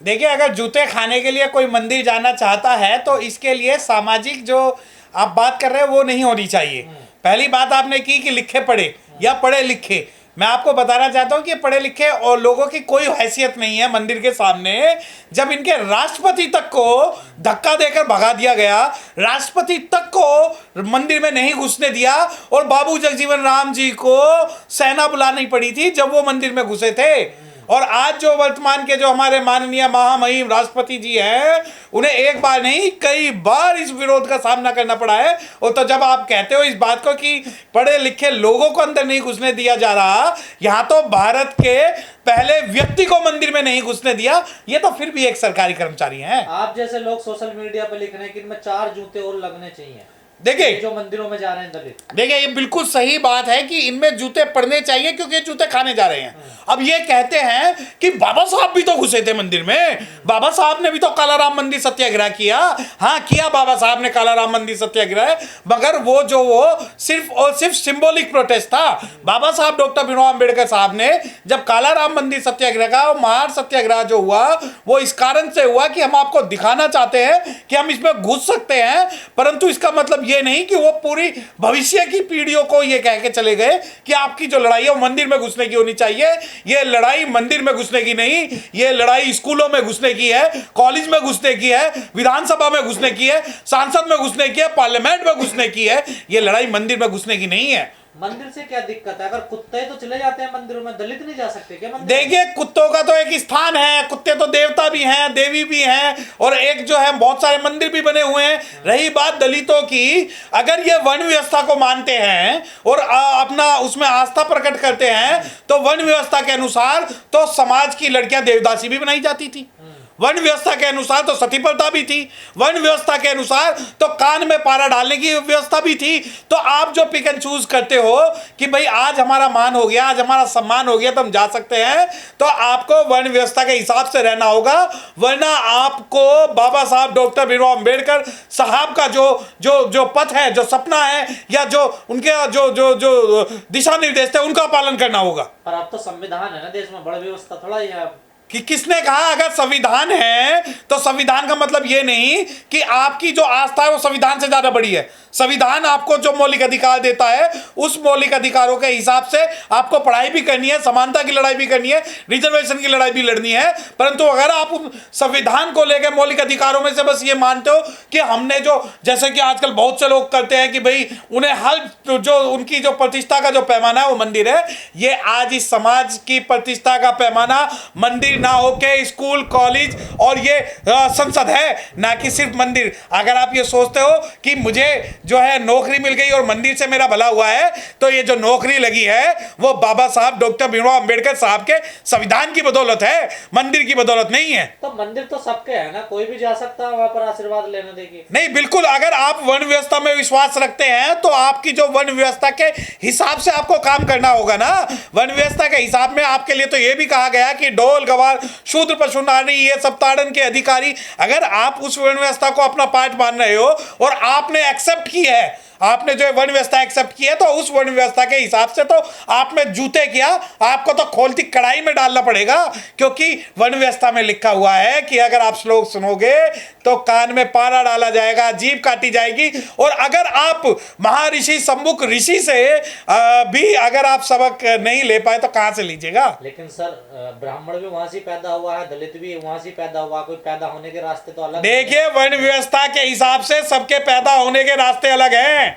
देखिए, अगर जूते खाने के लिए कोई मंदिर जाना चाहता है तो इसके लिए सामाजिक जो आप बात कर रहे हैं वो नहीं होनी चाहिए। पहली बात आपने की कि लिखे पढ़े या पढ़े लिखे, मैं आपको बताना चाहता हूं कि पढ़े लिखे और लोगों की कोई हैसियत नहीं है मंदिर के सामने। जब इनके राष्ट्रपति तक को धक्का देकर भगा दिया गया, राष्ट्रपति तक को मंदिर में नहीं घुसने दिया और बाबू जगजीवन राम जी को सेना बुलानी पड़ी थी जब वो मंदिर में घुसे थे। और आज जो वर्तमान के जो हमारे माननीय महामहिम राष्ट्रपति जी हैं, उन्हें एक बार नहीं कई बार इस विरोध का सामना करना पड़ा है। और तो जब आप कहते हो इस बात को कि पढ़े लिखे लोगों को अंदर नहीं घुसने दिया जा रहा, यहाँ तो भारत के पहले व्यक्ति को मंदिर में नहीं घुसने दिया, ये तो फिर भी एक सरकारी कर्मचारी हैं। आप जैसे लोग सोशल मीडिया पर लिख रहे हैं कि इनमें 4 जूते और लगने चाहिए। देखिए, जो मंदिरों में जा रहे हैं दलित, देखिए ये बिल्कुल सही बात है कि इनमें जूते पड़ने चाहिए क्योंकि जूते खाने जा रहे हैं। अब ये कहते हैं कि बाबा साहब भी तो घुसे थे मंदिर में, बाबा साहब ने भी तो कालाराम मंदिर सत्याग्रह किया। हाँ किया, बाबा साहब ने कालाराम मंदिर सत्याग्रह, मगर वो सिर्फ और सिर्फ सिंबॉलिक प्रोटेस्ट था। बाबा साहब डॉक्टर भीमराव अंबेडकर साहब ने जब कालाराम मंदिर सत्याग्रह का महार सत्याग्रह जो हुआ वो इस कारण से हुआ कि हम आपको दिखाना चाहते हैं कि हम इसमें घुस सकते हैं, परंतु इसका मतलब ये नहीं कि वो पूरी भविष्य की पीढ़ियों को ये कह के चले गए कि आपकी जो लड़ाई है वो मंदिर में घुसने की होनी चाहिए। ये लड़ाई मंदिर में घुसने की नहीं, ये लड़ाई स्कूलों में घुसने की है, कॉलेज में घुसने की है, विधानसभा में घुसने की है, संसद में घुसने की है, पार्लियामेंट में घुसने की है। ये लड़ाई मंदिर में घुसने की नहीं है। मंदिर से क्या दिक्कत है? अगर कुत्ते तो चले जाते हैं मंदिरों में, दलित नहीं जा सकते क्या मंदिर? देखिए, कुत्तों का तो एक स्थान है, कुत्ते तो देवता भी हैं, देवी भी हैं, और एक जो है बहुत सारे मंदिर भी बने हुए हैं। रही बात दलितों की, अगर ये वन व्यवस्था को मानते हैं और अपना उसमें आस्था प्रकट करते हैं तो वन व्यवस्था के अनुसार तो समाज की लड़कियां देवदासी भी बनाई जाती थी, वन व्यवस्था के अनुसार तो सती प्रथा भी थी, वन व्यवस्था के अनुसार तो कान में पारा डालने की व्यवस्था भी थी। तो आप जो पिक एंड चूज करते हो कि भाई आज हमारा मान हो गया, आज हमारा सम्मान हो गया तो हम जा सकते हैं, तो आपको वन व्यवस्था के हिसाब से रहना होगा, वरना आपको बाबा साहब डॉक्टर भीमराव अंबेडकर साहब का जो पथ है, जो सपना है, या जो उनके जो दिशा निर्देश थे उनका पालन करना होगा। पर अब तो संविधान है ना देश में, बड़ा व्यवस्था थोड़ा ही है। कि किसने कहा? अगर संविधान है तो संविधान का मतलब ये नहीं कि आपकी जो आस्था है वो संविधान से ज्यादा बड़ी है। संविधान आपको जो मौलिक अधिकार देता है उस मौलिक अधिकारों के हिसाब से आपको पढ़ाई भी करनी है, समानता की लड़ाई भी करनी है, रिजर्वेशन की लड़ाई भी लड़नी है। परंतु अगर आप संविधान को लेकर मौलिक अधिकारों में से बस ये मानते हो कि हमने जो, जैसे कि आजकल बहुत से लोग करते हैं कि भाई उन्हें हर जो उनकी जो प्रतिष्ठा का जो पैमाना है वो मंदिर है, ये आज इस समाज की प्रतिष्ठा का पैमाना मंदिर ना होके स्कूल, कॉलेज और ये संसद है, ना कि सिर्फ मंदिर। अगर आप ये सोचते हो कि मुझे जो है नौकरी मिल गई और मंदिर से मेरा भला हुआ है, तो ये जो नौकरी लगी है वो बाबा साहब डॉक्टर भीमराव अंबेडकर साहब के संविधान की बदौलत है, मंदिर की बदौलत नहीं है। तो मंदिर तो सबके है ना, कोई भी जा सकता है वहां पर आशीर्वाद लेने। देखिए, नहीं, बिल्कुल, अगर आप वन व्यवस्था में विश्वास रखते हैं तो आपकी जो वन व्यवस्था के हिसाब से आपको काम करना होगा ना। वन व्यवस्था के हिसाब में आपके लिए तो ये भी कहा गया कि ढोल गवार शूद्र पशु नारी ये सब ताड़न के अधिकारी। अगर आप उस वन व्यवस्था को अपना पार्ट मान रहे हो और आपने एक्सेप्ट की है, आपने जो वन व्यवस्था एक्सेप्ट की है, तो उस वन व्यवस्था के हिसाब से तो आपने जूते किया, आपको तो खोलती कढ़ाई में डालना पड़ेगा, क्योंकि वन व्यवस्था में लिखा हुआ है कि अगर आप श्लोक सुनोगे तो कान में पारा डाला जाएगा, जीभ काटी जाएगी। और अगर आप महर्षि सम्मुख ऋषि से भी अगर आप सबक नहीं ले पाए तो कहां से लीजिएगा? लेकिन सर, ब्राह्मण भी वहां से पैदा हुआ है, दलित भी वहां से पैदा हुआ, कोई पैदा होने के रास्ते तो अलग। देखिए, वन व्यवस्था के हिसाब से सबके पैदा होने के रास्ते अलग हैं।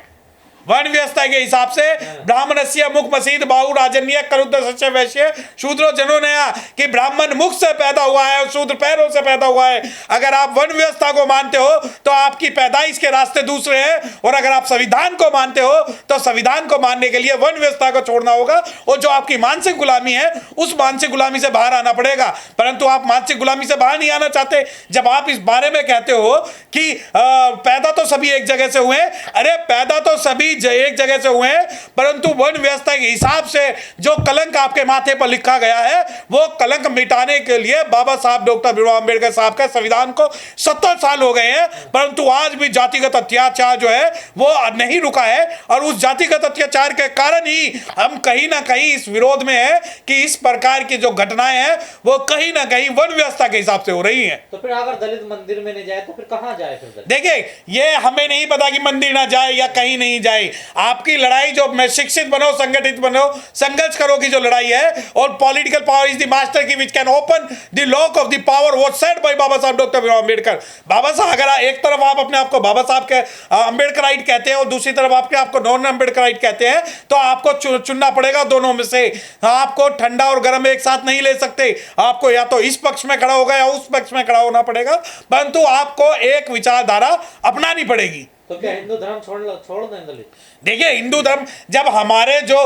वर्ण व्यवस्था के हिसाब से ब्राह्मणस्य मुख मसीद बाहु राजन्य करुद्ध सच्चे वैश्य शूद्रो जनो नया, कि ब्राह्मण मुख से पैदा हुआ है और शूद्र पैरों से पैदा हुआ है। अगर आप वर्ण व्यवस्था को मानते हो तो आपकी पैदाइश के रास्ते दूसरे हैं, और अगर आप संविधान को मानते हो तो संविधान को मानने के लिए वर्ण व्यवस्था को छोड़ना होगा, और जो आपकी मानसिक गुलामी है उस मानसिक गुलामी से बाहर आना पड़ेगा। परंतु आप मानसिक गुलामी से बाहर नहीं आना चाहते। जब आप इस बारे में कहते हो कि पैदा तो सभी एक जगह से हुए, अरे पैदा तो सभी एक जगह से हुए हैं, परंतु वर्ण व्यवस्था के हिसाब से जो कलंक आपके माथे पर लिखा गया है वो कलंक मिटाने के लिए बाबा साहब डॉक्टर भीमराव अंबेडकर साहब के संविधान को 70 साल हो गए हैं, परंतु आज भी जातिगत अत्याचार जो है वो नहीं रुका है। और उस जातिगत अत्याचार के कारण ही हम कहीं ना कहीं इस विरोध में है कि इस प्रकार की जो घटनाएं हैं वो कहीं ना कहीं वर्ण व्यवस्था के हिसाब से हो रही हैं। तो फिर अगर दलित मंदिर में नहीं जाए तो फिर कहाँ जाए फिर दलित? देखिए, ये हमें नहीं पता कि मंदिर ना जाए या कहीं नहीं जाए। आपकी लड़ाई जो मैं शिक्षित बनो, संगठित बनो, संघर्ष करो की जो लड़ाई है, और political power is the master key which can open the lock of the power was said by Baba Saheb doctor Bhimrao Ambedkar. बाबा साहब, अगर एक तरफ आप अपने आप को बाबा साहब के अंबेडकराइट कहते हैं और दूसरी तरफ आपके आपको नॉन अंबेडकराइट कहते हैं, तो आपको चुनना पड़ेगा दोनों में से। आपको ठंडा और गर्म एक साथ नहीं ले सकते, आपको या तो इस पक्ष में खड़ा होगा या उस पक्ष में खड़ा होना पड़ेगा, परंतु आपको एक विचारधारा अपनानी पड़ेगी। तो क्या हिंदू धर्म छोड़ दें दलित? देखिए, हिंदू धर्म, जब हमारे जो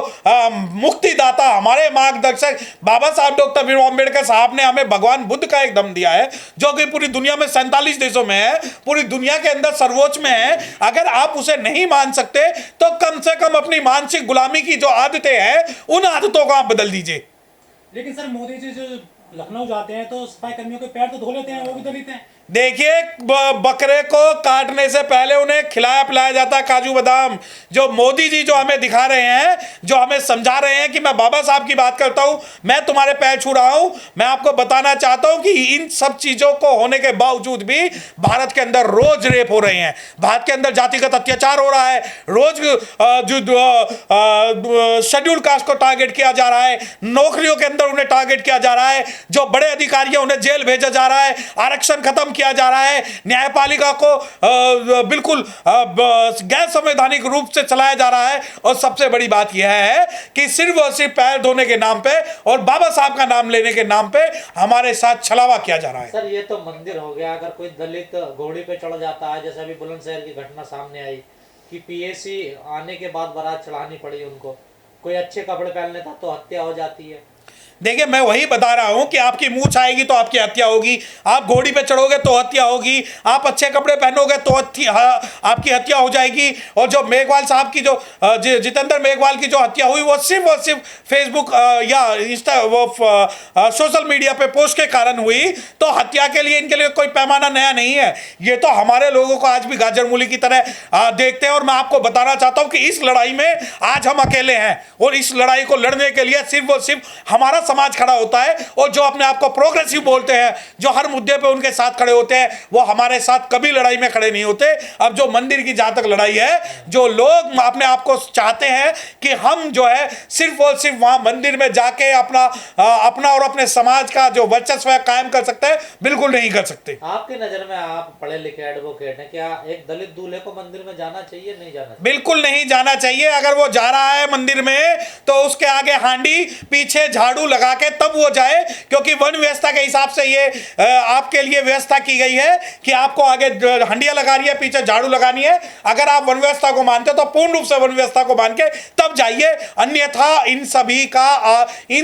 मुक्तिदाता, हमारे मार्गदर्शक बाबा साहब डॉक्टर भीमराव अंबेडकर साहब ने हमें भगवान बुद्ध का एक दम दिया है, जो कि पूरी दुनिया में 47 देशों में है, पूरी दुनिया के अंदर सर्वोच्च में है। अगर आप उसे नहीं मान सकते तो कम से कम अपनी मानसिक गुलामी की जो आदतें हैं उन आदतों को आप बदल दीजिए। लेकिन सर, मोदी जी जो लखनऊ जाते हैं तो सफाई कर्मियों के पैर तो धो लेते हैं, वो भी दलित हैं। देखिए, बकरे को काटने से पहले उन्हें खिलाया पिलाया जाता है काजू बादाम। जो मोदी जी जो हमें दिखा रहे हैं, जो हमें समझा रहे हैं कि मैं बाबा साहब की बात करता हूं, मैं तुम्हारे पैर छू रहा हूं, मैं आपको बताना चाहता हूं कि इन सब चीजों को होने के बावजूद भी भारत के अंदर रोज रेप हो रहे हैं, भारत के अंदर जातिगत अत्याचार हो रहा है, रोज जो शेड्यूल कास्ट को टारगेट किया जा रहा है, नौकरियों के अंदर उन्हें टारगेट किया जा रहा है, जो बड़े अधिकारी हैं उन्हें जेल भेजा जा रहा है, आरक्षण खत्म किया जा रहा है, न्यायपालिका को बिल्कुल गैर संवैधानिक रूप से चलाया जा रहा है। और सबसे बड़ी बात यह है कि सिर्फ और सिर्फ पैर धोने के नाम पे और बाबा साहब का नाम लेने के नाम पे हमारे साथ छलावा किया जा रहा है। सर, ये तो मंदिर हो गया। अगर कोई दलित घोड़ी पे चढ़ जाता है, जैसे अभी बुलंदशहर की घटना सामने आई कि पीएसी आने के बाद बारात चढ़ानी पड़ी उनको, कोई अच्छे कपड़े पहन लेता तो हत्या हो जाती है। देखिए, मैं वही बता रहा हूं कि आपकी मूंछ आएगी तो आपकी हत्या होगी, आप घोड़ी पे चढ़ोगे तो हत्या होगी, आप अच्छे कपड़े पहनोगे तो आपकी हत्या हो जाएगी। और जो मेघवाल साहब की, जो जितेंद्र मेघवाल की जो हत्या हुई, वो सिर्फ और सिर्फ फेसबुक या सोशल मीडिया पे पोस्ट के कारण हुई। तो हत्या के लिए इनके लिए कोई पैमाना नया नहीं है। ये तो हमारे लोगों को आज भी गाजर मूली की तरह देखते हैं। और मैं आपको बताना चाहता हूं कि इस लड़ाई में आज हम अकेले हैं, और इस लड़ाई को लड़ने के लिए सिर्फ और सिर्फ हमारा समाज खड़ा होता है। और जो अपने आप को प्रोग्रेसिव बोलते हैं, जो हर मुद्दे पे उनके साथ खड़े होते हैं, वो हमारे साथ कभी लड़ाई में खड़े नहीं होते। अब जो मंदिर की जहां तक लड़ाई है, जो लोग अपने आप को चाहते हैं कि हम जो है सिर्फ और सिर्फ वहां मंदिर में जाके अपना और अपने समाज का जो वर्चस्व है कायम कर सकते हैं, बिल्कुल नहीं कर सकते। आपकी नजर में, आप पढ़े लिखे एडवोकेट हैं, क्या एक दलित दूल्हे को मंदिर में जाना चाहिए, नहीं जाना चाहिए? बिल्कुल नहीं जाना चाहिए। अगर वो जा रहा है मंदिर में तो उसके आगे हांडी, पीछे झाड़ू लगा के तब वो जाए, क्योंकि वन व्यवस्था के हिसाब से ये आपके लिए व्यवस्था की गई है कि आपको आगे हंडिया लगानी है, पीछे झाड़ू लगानी है। अगर आप वन व्यवस्था को मानते हो तो पूर्ण रूप से वन व्यवस्था को मान के तब जाइए, अन्यथा इन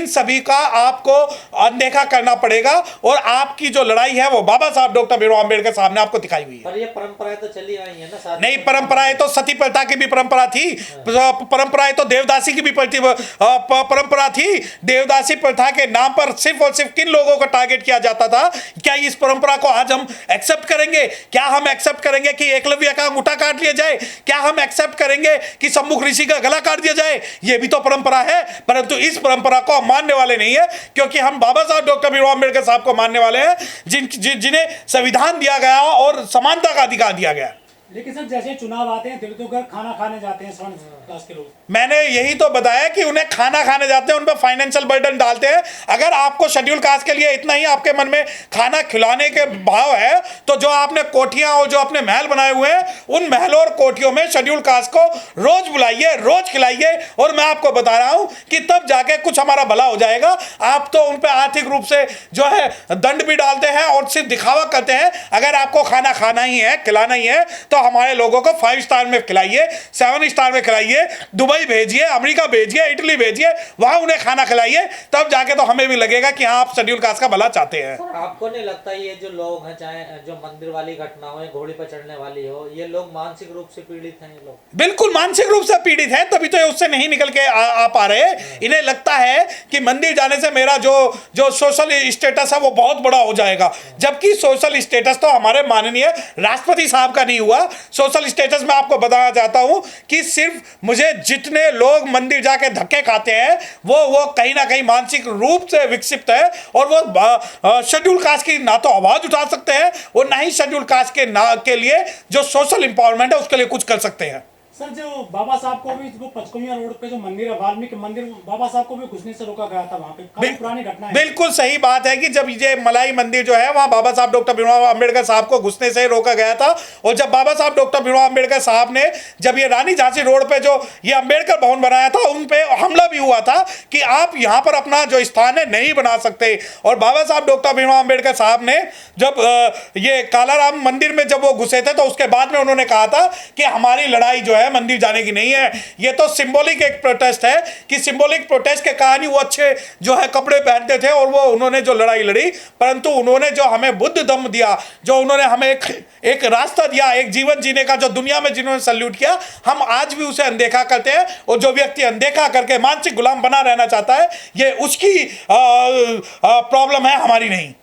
सभी का आपको अनदेखा करना पड़ेगा। और आपकी जो लड़ाई है वो बाबा साहब डॉक्टर भीमराव अंबेडकर साहब ने आपको दिखाई हुई है। पर ये परंपराएं तो चली आई है ना। नहीं, परंपराएं तो सती प्रथा की भी परंपरा थी, परंपराएं तो देवदासी की भी परंपरा थी। देवदासी प्रथा के नाम पर सिर्फ और सिर्फ किन लोगों को टारगेट किया जाता था? क्या इस परंपरा को आज हम एक्सेप्ट करेंगे? क्या हम एक्सेप्ट करेंगे कि एकलव्य का अंगूठा काट लिया जाए? क्या हम एक्सेप्ट करेंगे कि सम्मुख ऋषि का गला काट दिया जाए? ये भी तो परंपरा है, परंतु इस परंपरा को हम मानने वाले नहीं है, क्योंकि हम बाबा साहब डॉक्टर भीमराव अंबेडकर साहब को मानने वाले हैं, जिन्हें संविधान दिया गया और समानता का अधिकार दिया गया। लेकिन सर, जैसे चुनाव आते हैं दलितों का खाना खाने जाते हैं स्वर्ण क्लास के लोग। मैंने यही तो बताया कि उन्हें खाना खाने जाते हैं, उन पर फाइनेंशियल बर्डन डालते हैं। अगर आपको शेड्यूल कास्ट के लिए इतना ही आपके मन में खाना खिलाने के भाव है, तो जो आपने कोठियां और जो अपने महल बनाए हुए हैं, उन महलों और कोठियों में शेड्यूल कास्ट को रोज बुलाइए, रोज खिलाइए, और मैं आपको बता रहा हूं कि तब जाके कुछ हमारा भला हो जाएगा। आप तो उन पर आर्थिक रूप से जो है दंड भी डालते हैं और सिर्फ दिखावा करते हैं। अगर आपको खाना खाना ही है, खिलाना ही है, तो हमारे लोगों को 5 स्टार में खिलाइए, 7 स्टार में खिलाइए, दुबई भेजिए, अमेरिका भेजिए, इटली भेजिए, वहां उन्हें खाना खिलाइए, तब जाके तो हमें भी लगेगा कि हाँ आप शेड्यूल कास्ट का भला चाहते हैं। सर आपको नहीं लगता ये जो लोग हैं, चाहे जो मंदिर वाली घटना हो या घोड़ी पर चढ़ने वाली हो, ये लोग मानसिक रूप से पीड़ित हैं? ये लोग बिल्कुल मानसिक रूप से पीड़ित है, तभी तो ये उससे नहीं निकल के आ पा रहे। इन्हें लगता है कि मंदिर जाने से मेरा जो सोशल स्टेटस है वो बहुत बड़ा हो जाएगा, जबकि सोशल स्टेटस तो हमारे माननीय राष्ट्रपति साहब का नहीं हुआ। सोशल स्टेटस में आपको बताना चाहता हूं कि सिर्फ मुझे जितने लोग मंदिर जाके धक्के खाते हैं वो कहीं ना कहीं मानसिक रूप से विकसित है, और वो शेड्यूल कास्ट की ना तो आवाज उठा सकते हैं और ना ही शेड्यूल कास्ट के लिए जो सोशल इंपावरमेंट है उसके लिए कुछ कर सकते हैं। सर जो बाबा साहब को भी वो पचकुनिया रोड पे जो मंदिर है, वाल्मीकि मंदिर, बाबा साहब को भी घुसने से रोका गया था वहाँ पे, काफी पुरानी घटना है। बिल्कुल सही बात है कि जब ये मलाई मंदिर जो है वहाँ बाबा साहब डॉक्टर भीमराव अंबेडकर साहब को घुसने से रोका गया था, और जब बाबा साहब डॉक्टर भीमराव अंबेडकर साहब ने जब ये रानी झांसी रोड पे जो ये अंबेडकर भवन बनाया था, उन पे हमला भी हुआ था कि आप यहाँ पर अपना जो स्थान है नहीं बना सकते। और बाबा साहब डॉक्टर भीमराव अंबेडकर साहब ने जब ये कालाराम मंदिर में जब वो घुसे थे, तो उसके बाद में उन्होंने कहा था कि हमारी लड़ाई जो है मंदिर जाने की नहीं है, ये तो सिंबॉलिक एक प्रोटेस्ट है, कि सिंबॉलिक प्रोटेस्ट के कहानी वो अच्छे जो है कपड़े पहनते थे और वो उन्होंने जो लड़ाई लड़ी, परंतु उन्होंने जो हमें बुद्ध दम दिया, जो उन्होंने हमें एक रास्ता दिया, एक जीवन जीने का, जो दुनिया में जिन्होंने सल्यूट किया, हम आज भी उसे अनदेखा करते हैं। और जो व्यक्ति अनदेखा करके मानसिक गुलाम बना रहना चाहता है, ये उसकी प्रॉब्लम है, हमारी नहीं।